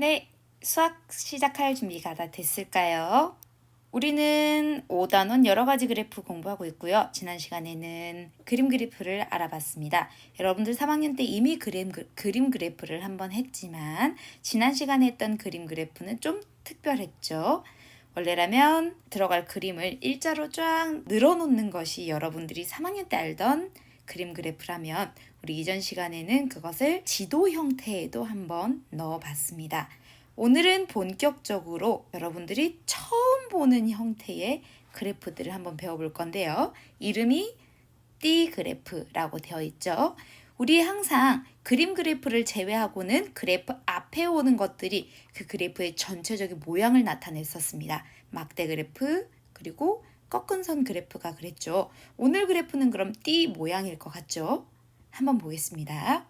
네, 수학 시작할 준비가 다 됐을까요? 우리는 5단원 여러 가지 그래프 공부하고 있고요. 지난 시간에는 그림 그래프를 알아봤습니다. 여러분들 3학년 때 이미 그림 그래프를 한번 했지만 지난 시간에 했던 그림 그래프는 좀 특별했죠. 원래라면 들어갈 그림을 일자로 쫙 늘어놓는 것이 여러분들이 3학년 때 알던 그림 그래프라면 우리 이전 시간에는 그것을 지도 형태에도 한번 넣어봤습니다. 오늘은 본격적으로 여러분들이 처음 보는 형태의 그래프들을 한번 배워볼 건데요. 이름이 띠 그래프라고 되어 있죠. 우리 항상 그림 그래프를 제외하고는 그래프 앞에 오는 것들이 그 그래프의 전체적인 모양을 나타냈었습니다. 막대 그래프 그리고 꺾은 선 그래프가 그랬죠. 오늘 그래프는 그럼 띠 모양일 것 같죠? 한번 보겠습니다.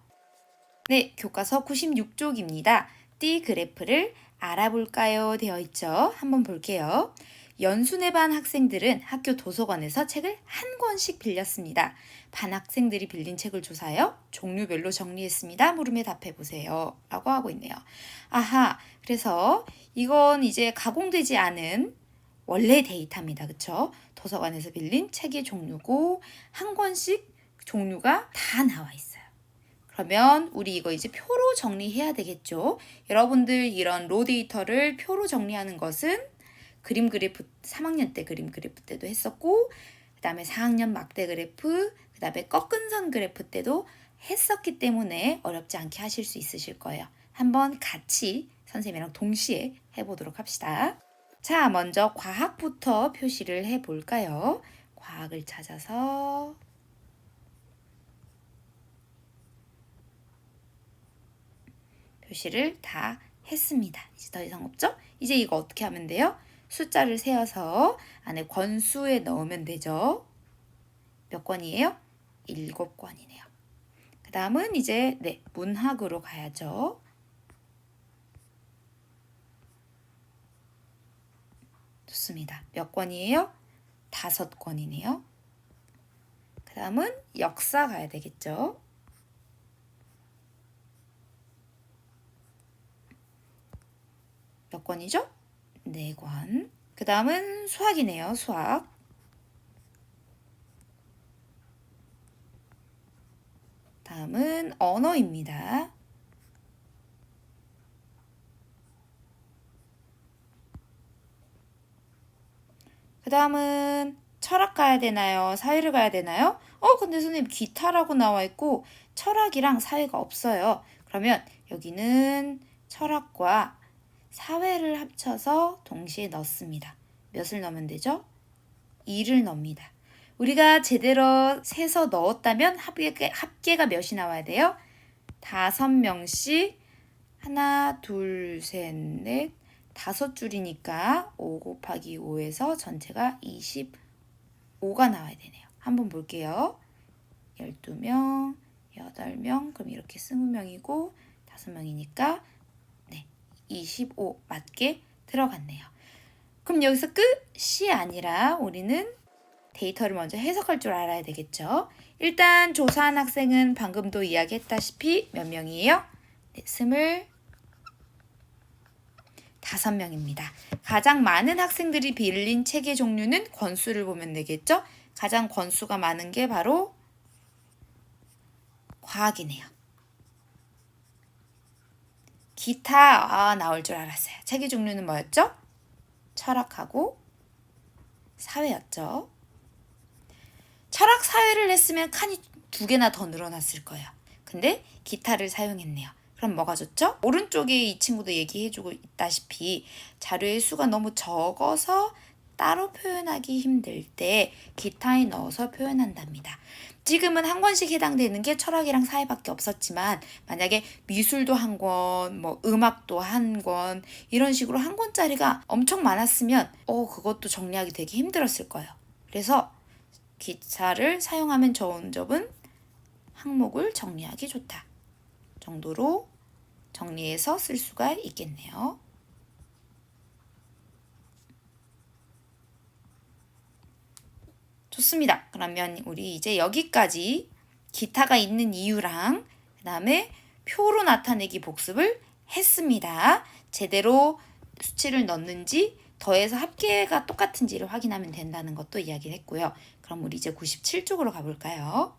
네, 교과서 96쪽입니다. 띠 그래프를 알아볼까요? 되어 있죠. 한번 볼게요. 연순회 반 학생들은 학교 도서관에서 책을 한 권씩 빌렸습니다. 반 학생들이 빌린 책을 조사하여 종류별로 정리했습니다. 물음에 답해보세요. 라고 하고 있네요. 아하, 그래서 이건 이제 가공되지 않은 원래 데이터입니다. 그쵸? 도서관에서 빌린 책의 종류고 한 권씩 종류가 다 나와 있어요. 그러면 우리 이거 이제 표로 정리해야 되겠죠. 여러분들 이런 로 데이터를 표로 정리하는 것은 그림 그래프 3학년 때 그림 그래프 때도 했었고 그 다음에 4학년 막대 그래프 그 다음에 꺾은 선 그래프 때도 했었기 때문에 어렵지 않게 하실 수 있으실 거예요. 한번 같이 선생님이랑 동시에 해보도록 합시다. 자, 먼저 과학부터 표시를 해볼까요? 과학을 찾아서 표시를 다 했습니다. 이제 더 이상 없죠? 이제 이거 어떻게 하면 돼요? 숫자를 세어서 안에 권수에 넣으면 되죠. 몇 권이에요? 7권이네요. 그 다음은 이제 문학으로 가야죠. 좋습니다. 몇 권이에요? 5권이네요. 그 다음은 역사 가야 되겠죠. 몇 권이죠? 4권. 그 다음은 수학이네요. 수학. 다음은 언어입니다. 그 다음은 철학 가야 되나요? 사회를 가야 되나요? 근데 선생님 기타라고 나와 있고 철학이랑 사회가 없어요. 그러면 여기는 철학과 사회를 합쳐서 동시에 넣습니다. 몇을 넣으면 되죠? 2를 넣습니다. 우리가 제대로 세서 넣었다면 합계가 몇이 나와야 돼요? 5명씩 하나, 둘, 셋, 넷, 5줄이니까 5 곱하기 5에서 전체가 25가 나와야 되네요. 한번 볼게요. 12명, 8명, 그럼 이렇게 20명이고 5명이니까 25 맞게 들어갔네요. 그럼 여기서 끝이 아니라 우리는 데이터를 먼저 해석할 줄 알아야 되겠죠. 일단 조사한 학생은 방금도 이야기했다시피 몇 명이에요? 25명입니다. 가장 많은 학생들이 빌린 책의 종류는 권수를 보면 되겠죠. 가장 권수가 많은 게 바로 과학이네요. 기타 나올 줄 알았어요. 책의 종류는 뭐였죠? 철학하고 사회였죠. 철학 사회를 했으면 칸이 2개나 더 늘어났을 거예요. 근데 기타를 사용했네요. 그럼 뭐가 좋죠? 오른쪽에 이 친구도 얘기해주고 있다시피 자료의 수가 너무 적어서 따로 표현하기 힘들 때 기타에 넣어서 표현한답니다. 지금은 한 권씩 해당되는 게 철학이랑 사회밖에 없었지만 만약에 미술도 한 권, 음악도 한 권 이런 식으로 한 권짜리가 엄청 많았으면 그것도 정리하기 되게 힘들었을 거예요. 그래서 기타를 사용하면 좋은 점은 항목을 정리하기 좋다 정도로 정리해서 쓸 수가 있겠네요. 좋습니다. 그러면 우리 이제 여기까지 기타가 있는 이유랑 그 다음에 표로 나타내기 복습을 했습니다. 제대로 수치를 넣는지 더해서 합계가 똑같은지를 확인하면 된다는 것도 이야기를 했고요. 그럼 우리 이제 97쪽으로 가볼까요?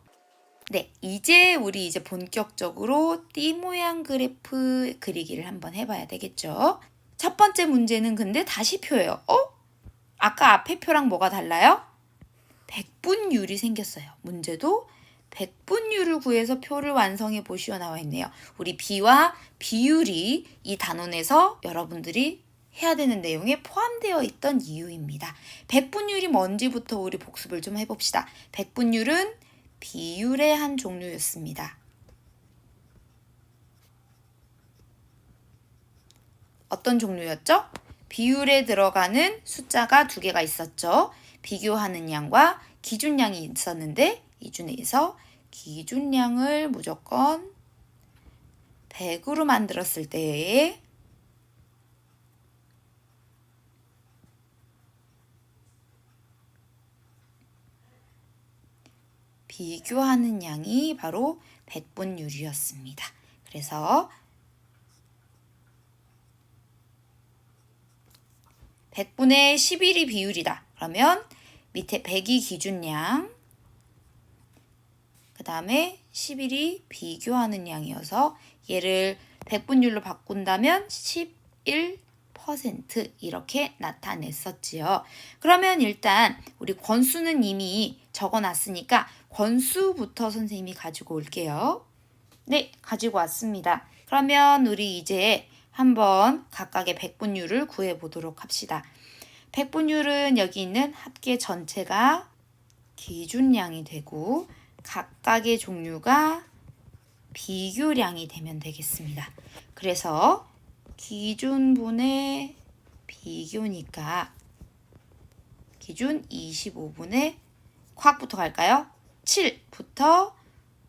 네, 이제 우리 본격적으로 띠 모양 그래프 그리기를 한번 해봐야 되겠죠. 첫 번째 문제는 근데 다시 표예요. 아까 앞에 표랑 뭐가 달라요? 백분율이 생겼어요. 문제도 백분율을 구해서 표를 완성해 보시오 나와 있네요. 우리 비와 비율이 이 단원에서 여러분들이 해야 되는 내용에 포함되어 있던 이유입니다. 백분율이 뭔지부터 우리 복습을 좀 해봅시다. 백분율은 비율의 한 종류였습니다. 어떤 종류였죠? 비율에 들어가는 숫자가 두 개가 있었죠. 비교하는 양과 기준량이 있었는데 이 중에서 기준량을 무조건 100으로 만들었을 때에 비교하는 양이 바로 백분율이었습니다. 그래서 100분의 11이 비율이다. 그러면 밑에 100이 기준량, 그 다음에 11이 비교하는 양이어서 얘를 백분율로 바꾼다면 11% 이렇게 나타냈었지요. 그러면 일단 우리 권수는 이미 적어놨으니까 권수부터 선생님이 가지고 올게요. 네, 가지고 왔습니다. 그러면 우리 이제 한번 각각의 백분율을 구해보도록 합시다. 백분율은 여기 있는 합계 전체가 기준량이 되고 각각의 종류가 비교량이 되면 되겠습니다. 그래서 기준분의 비교니까 기준 25분의 콱부터 갈까요? 7부터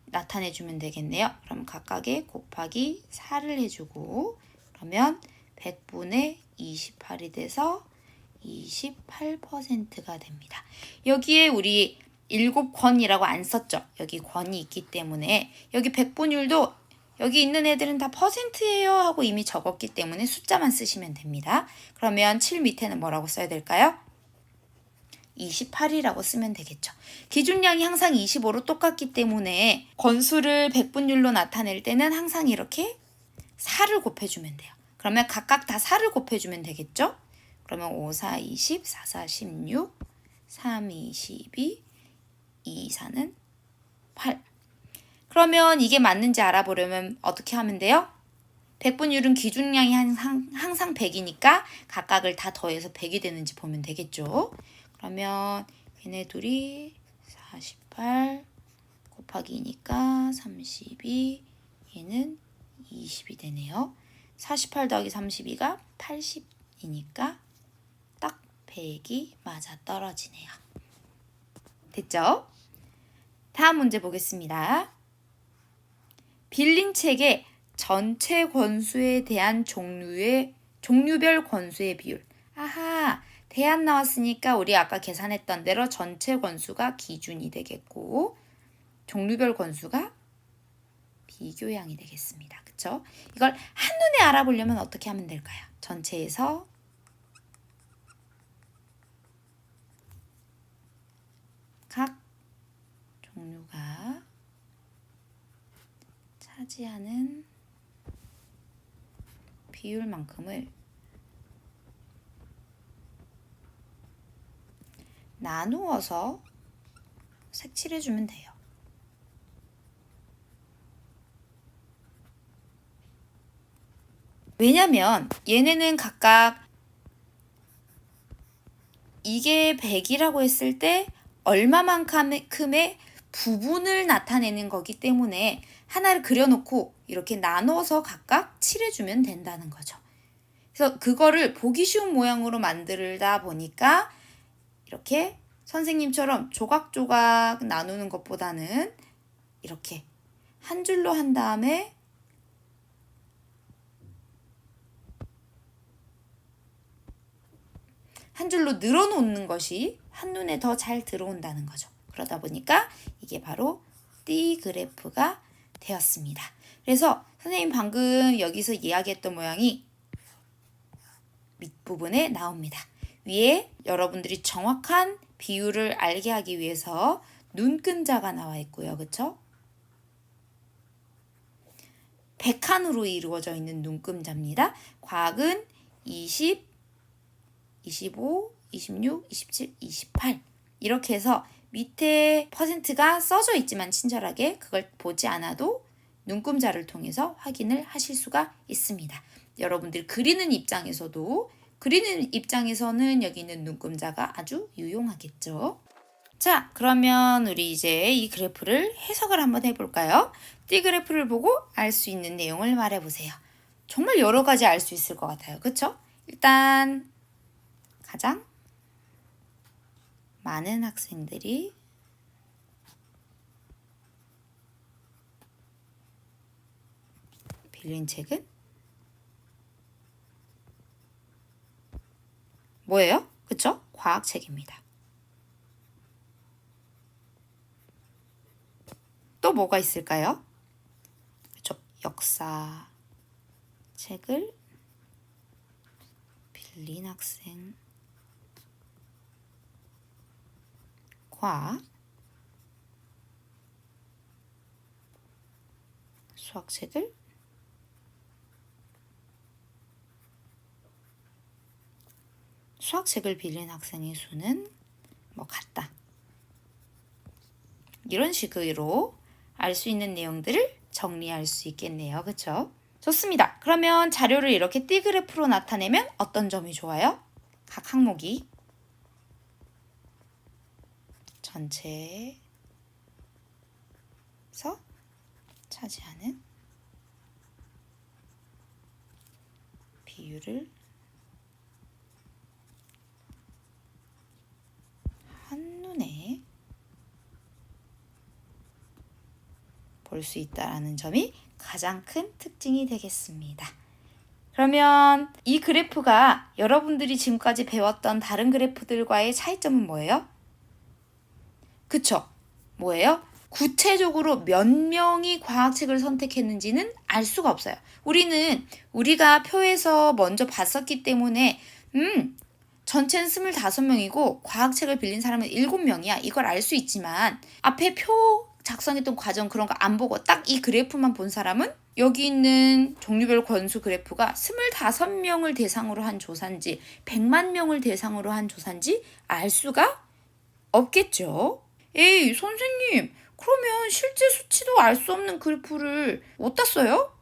나타내주면 되겠네요. 그럼 각각의 곱하기 4를 해주고 그러면 100분의 28이 돼서 28%가 됩니다. 여기에 우리 7권이라고 안 썼죠. 여기 권이 있기 때문에 여기 백분율도 여기 있는 애들은 다 %예요 하고 이미 적었기 때문에 숫자만 쓰시면 됩니다. 그러면 7 밑에는 뭐라고 써야 될까요? 28이라고 쓰면 되겠죠. 기준량이 항상 25로 똑같기 때문에 권수를 백분율로 나타낼 때는 항상 이렇게 4를 곱해주면 돼요. 그러면 각각 다 4를 곱해주면 되겠죠? 그러면 5, 4, 20, 4, 4, 16, 3, 2, 12, 2, 4는 8. 그러면 이게 맞는지 알아보려면 어떻게 하면 돼요? 백분율은 기준량이 항상 100이니까 각각을 다 더해서 100이 되는지 보면 되겠죠. 그러면 얘네 둘이 48 곱하기 2니까 32, 얘는 20이 되네요. 48 더하기 32가 80이니까 딱 100이 맞아 떨어지네요. 됐죠? 다음 문제 보겠습니다. 빌린 책의 전체 권수에 대한 종류별 권수의 비율. 아하, 대안 나왔으니까 우리 아까 계산했던 대로 전체 권수가 기준이 되겠고 종류별 권수가 비교량이 되겠습니다. 그쵸? 이걸 한눈에 알아보려면 어떻게 하면 될까요? 전체에서 각 종류가 차지하는 비율만큼을 나누어서 색칠해주면 돼요. 왜냐면 얘네는 각각 이게 100이라고 했을 때 얼마만큼의 부분을 나타내는 거기 때문에 하나를 그려놓고 이렇게 나눠서 각각 칠해주면 된다는 거죠. 그래서 그거를 보기 쉬운 모양으로 만들다 보니까 이렇게 선생님처럼 조각조각 나누는 것보다는 이렇게 한 줄로 한 다음에 한 줄로 늘어놓는 것이 한눈에 더 잘 들어온다는 거죠. 그러다 보니까 이게 바로 띠 그래프가 되었습니다. 그래서 선생님 방금 여기서 이야기했던 모양이 밑부분에 나옵니다. 위에 여러분들이 정확한 비율을 알게 하기 위해서 눈금자가 나와 있고요. 그쵸? 백칸으로 이루어져 있는 눈금자입니다. 과학은 20, 25, 26, 27, 28 이렇게 해서 밑에 퍼센트가 써져 있지만 친절하게 그걸 보지 않아도 눈금자를 통해서 확인을 하실 수가 있습니다. 여러분들 그리는 입장에서는 여기 있는 눈금자가 아주 유용하겠죠. 자, 그러면 우리 이제 이 그래프를 해석을 한번 해볼까요? 띠 그래프를 보고 알 수 있는 내용을 말해보세요. 정말 여러 가지 알 수 있을 것 같아요. 그쵸? 일단 가장 많은 학생들이 빌린 책은 뭐예요? 그쵸? 과학책입니다. 또 뭐가 있을까요? 그쵸? 역사 책을 빌린 학생 과 수학책을 빌린 학생의 수는 뭐 같다. 이런 식으로 알 수 있는 내용들을 정리할 수 있겠네요. 그쵸? 좋습니다. 그러면 자료를 이렇게 띠 그래프로 나타내면 어떤 점이 좋아요? 각 항목이 전체에서 차지하는 비율을 한눈에 볼 수 있다는 점이 가장 큰 특징이 되겠습니다. 그러면 이 그래프가 여러분들이 지금까지 배웠던 다른 그래프들과의 차이점은 뭐예요? 그쵸? 뭐예요? 구체적으로 몇 명이 과학책을 선택했는지는 알 수가 없어요. 우리가 표에서 먼저 봤었기 때문에 전체는 25명이고 과학책을 빌린 사람은 7명이야. 이걸 알 수 있지만 앞에 표 작성했던 과정 그런 거 안 보고 딱 이 그래프만 본 사람은 여기 있는 종류별 권수 그래프가 25명을 대상으로 한 조사인지 100만 명을 대상으로 한 조사인지 알 수가 없겠죠. 에이 선생님 그러면 실제 수치도 알 수 없는 그래프를 어디다 써요?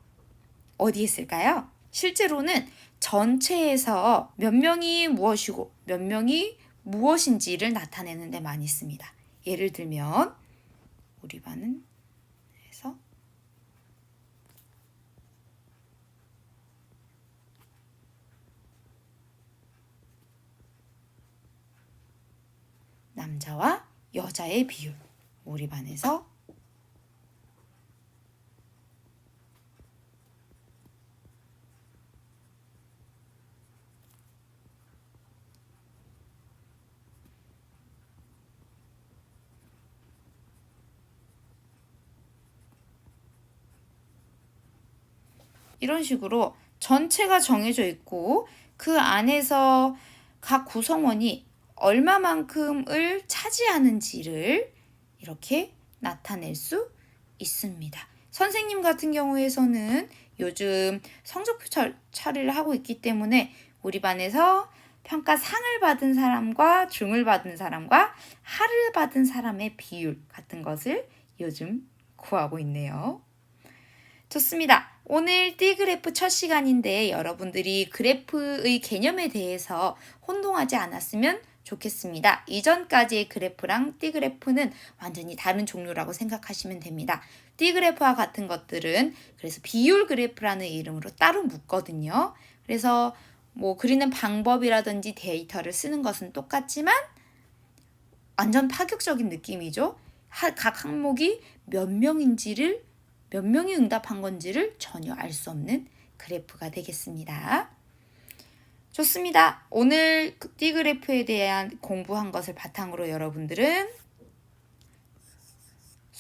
어디에 쓸까요? 실제로는 전체에서 몇 명이 무엇이고 몇 명이 무엇인지를 나타내는 데 많이 씁니다. 예를 들면 우리 반은 해서 남자와 여자의 비율 우리 반에서 이런 식으로 전체가 정해져 있고 그 안에서 각 구성원이 얼마만큼을 차지하는지를 이렇게 나타낼 수 있습니다. 선생님 같은 경우에서는 요즘 성적표 처리를 하고 있기 때문에 우리 반에서 평가 상을 받은 사람과 중을 받은 사람과 하를 받은 사람의 비율 같은 것을 요즘 구하고 있네요. 좋습니다. 오늘 띠그래프 첫 시간인데 여러분들이 그래프의 개념에 대해서 혼동하지 않았으면 좋겠습니다. 이전까지의 그래프랑 띠그래프는 완전히 다른 종류라고 생각하시면 됩니다. 띠그래프와 같은 것들은 그래서 비율 그래프라는 이름으로 따로 묶거든요. 그래서 뭐 그리는 방법이라든지 데이터를 쓰는 것은 똑같지만 완전 파격적인 느낌이죠. 각 항목이 몇 명이 응답한 건지를 전혀 알 수 없는 그래프가 되겠습니다. 좋습니다. 오늘 띠그래프에 대한 공부한 것을 바탕으로 여러분들은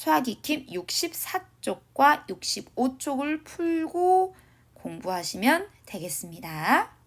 수학 익힘 64쪽과 65쪽을 풀고 공부하시면 되겠습니다.